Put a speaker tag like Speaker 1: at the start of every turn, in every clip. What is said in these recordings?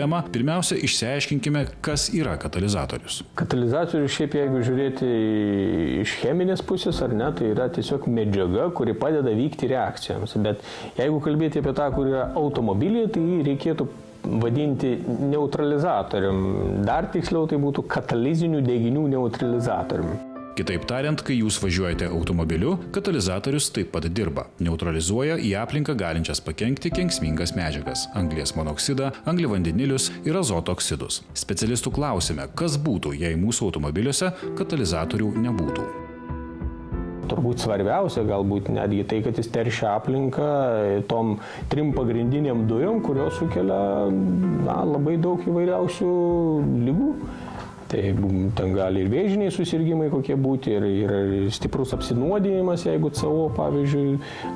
Speaker 1: Tema, pirmiausia, išsiaiškinkime, kas yra katalizatorius.
Speaker 2: Katalizatorius šiaip, jeigu žiūrėti iš cheminės pusės ar ne, tai yra tiesiog medžiaga, kuri padeda vykti reakcijoms. Bet jeigu kalbėti apie tą, kur yra automobilyje, tai reikėtų vadinti neutralizatorium. Dar tiksliau tai būtų katalizinių deginių neutralizatorium.
Speaker 1: Kitaip tariant, kai jūs važiuojate automobiliu, katalizatorius taip pat dirba. Neutralizuoja į aplinką galinčias pakenkti kenksmingas medžiagas – anglies monoksidą, angliavandenilius ir azoto oksidus. Specialistų klausime, kas būtų, jei mūsų automobiliuose katalizatorių nebūtų.
Speaker 2: Turbūt svarbiausia galbūt netgi tai, kad jis teršia aplinką tom 3 pagrindiniam dujom, kurios sukelia labai daug įvairiausių ligų. Tai ten gali ir vėžiniai susirgimai kokie būti, ir stiprus apsinuodijimas, jeigu CO, pavyzdžiui,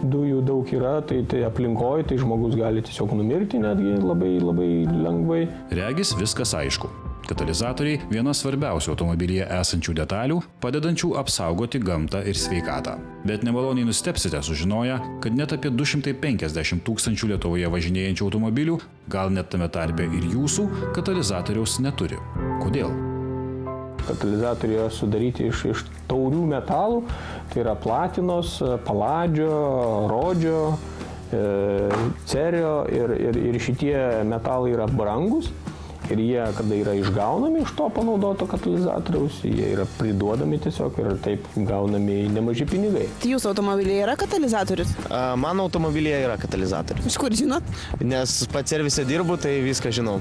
Speaker 2: dujų daug yra, tai aplinkoje tai žmogus gali tiesiog numirti netgi labai lengvai.
Speaker 1: Regis viskas aišku. Katalizatoriai – viena svarbiausių automobilyje esančių detalių, padedančių apsaugoti gamtą ir sveikatą. Bet nemaloniai nustebsite sužinoję, kad net apie 250 000 Lietuvoje važinėjančių automobilių, gal net tame tarpe ir jūsų, katalizatoriaus neturi. Kodėl?
Speaker 2: Katalizatoriai yra sudaryti iš taurių metalų, tai yra platinos, paladžio, rodžio, cerio ir šitie metalai yra brangus. Ir jie, kada yra išgaunami iš to panaudoto katalizatoriaus, jie yra priduodami tiesiog ir taip gaunami nemaži pinigai.
Speaker 3: Jūsų automobilyje yra katalizatorius?
Speaker 4: Mano automobilyje yra katalizatorius.
Speaker 3: Iš kur žinot?
Speaker 4: Nes pats servise dirbu, tai viską žinau.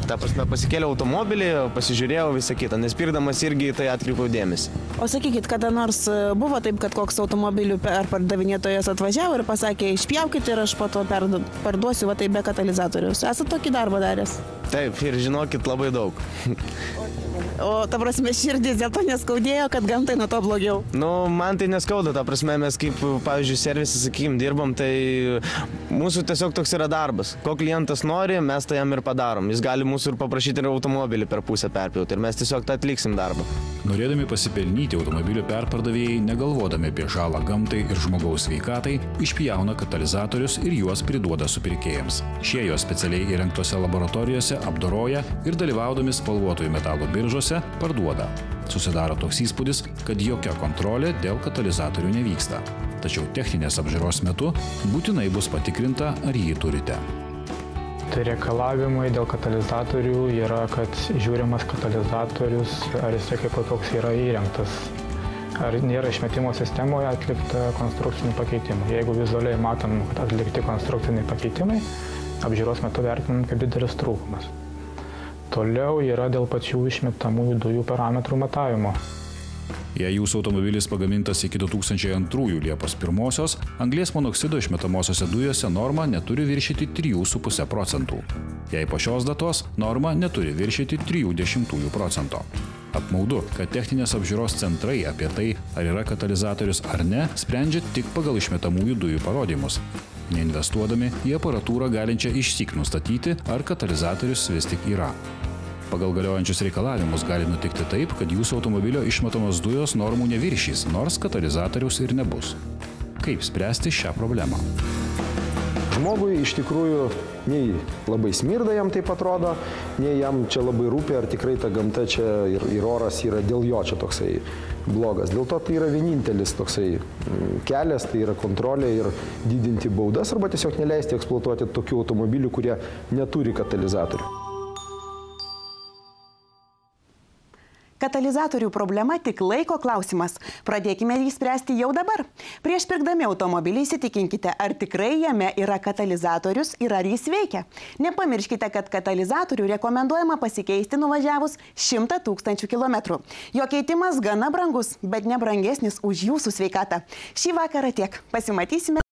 Speaker 4: Ta prasme, pasikėliau automobilį, pasižiūrėjau visą kitą, nes pirkdamas irgi tai atkreipiau dėmesį.
Speaker 3: O sakykit, kada nors buvo taip, kad koks automobilių pardavinėtojas atvažiavo ir pasakė, išpjaukit ir aš po to parduosiu va tai be katalizatorius. Esat tokį darbą daręs?
Speaker 4: Taip, ir žinokit, labai daug.
Speaker 3: O ta prasme, širdis dėl to neskaudėjo, kad gamtai nuo to blogiau?
Speaker 4: Nu, man tai neskauda, ta prasme, mes kaip, pavyzdžiui, servise, sakykim, dirbam, tai mūsų tiesiog toks yra darbas. Ko klientas nori, mes tai jam ir padarom. Jis gali mūsų ir paprašyti ir automobilį per pusę perpjauti ir mes tiesiog tą atliksim darbą.
Speaker 1: Norėdami pasipelnyti automobilių perpardavėjai, negalvodami apie žalą gamtai ir žmogaus sveikatai, išpjauna katalizatorius ir juos priduoda supirkėjams. Šie juos specialiai įrengtose laboratorijose apdoroja ir dalyvaudami spalvotųjų metalų biržose parduoda. Susidaro toks įspūdis, kad jokia kontrolė dėl katalizatorių nevyksta. Tačiau techninės apžiūros metu būtinai bus patikrinta, ar jį turite.
Speaker 5: Tai reikalavimai dėl katalizatorių yra, kad žiūrimas katalizatorius, ar jis kaip toks yra įrengtas, ar nėra išmetimo sistemoje atlikta konstrukcinių pakeitimų. Jeigu vizualiai matom, kad atlikti konstrukciniai pakeitimai, apžiūros metu vertinam kaip didelis trūkumas. Toliau yra dėl pačių išmetamųjų dujų parametrų matavimo.
Speaker 1: Jei jūsų automobilis pagamintas iki 2002 Liepos 1, anglies monoksido išmetamosiose dujose norma neturi viršyti 3,5%. Jei po šios datos norma neturi viršyti 0,3%. Apmaudu, kad techninės apžiūros centrai apie tai, ar yra katalizatorius ar ne, sprendžia tik pagal išmetamųjų dujų parodymus, neinvestuodami į aparatūrą galinčią išsyk nustatyti, ar katalizatorius vis tik yra. Pagal galiojančius reikalavimus gali nutikti taip, kad jūsų automobilio išmetamos dujos normų neviršys, nors katalizatoriaus ir nebus. Kaip spręsti šią problemą?
Speaker 6: Žmogui iš tikrųjų nei labai smirda jam taip atrodo, nei jam čia labai rūpi, ar tikrai ta gamta čia ir oras yra dėl jo čia toksai blogas. Dėl to tai yra vienintelis toksai kelias, tai yra kontrolė ir didinti baudas arba tiesiog neleisti eksploatuoti tokių automobilių, kurie neturi katalizatorių.
Speaker 7: Katalizatorių problema tik laiko klausimas. Pradėkime jį spręsti jau dabar. Prieš pirkdami automobilį įsitikinkite, ar tikrai jame yra katalizatorius ir ar jis veikia. Nepamirškite, kad katalizatorių rekomenduojama pasikeisti nuvažiavus 100 000 kilometrų. Jo keitimas gana brangus, bet nebrangesnis už jūsų sveikatą. Šį vakarą tiek. Pasimatysime.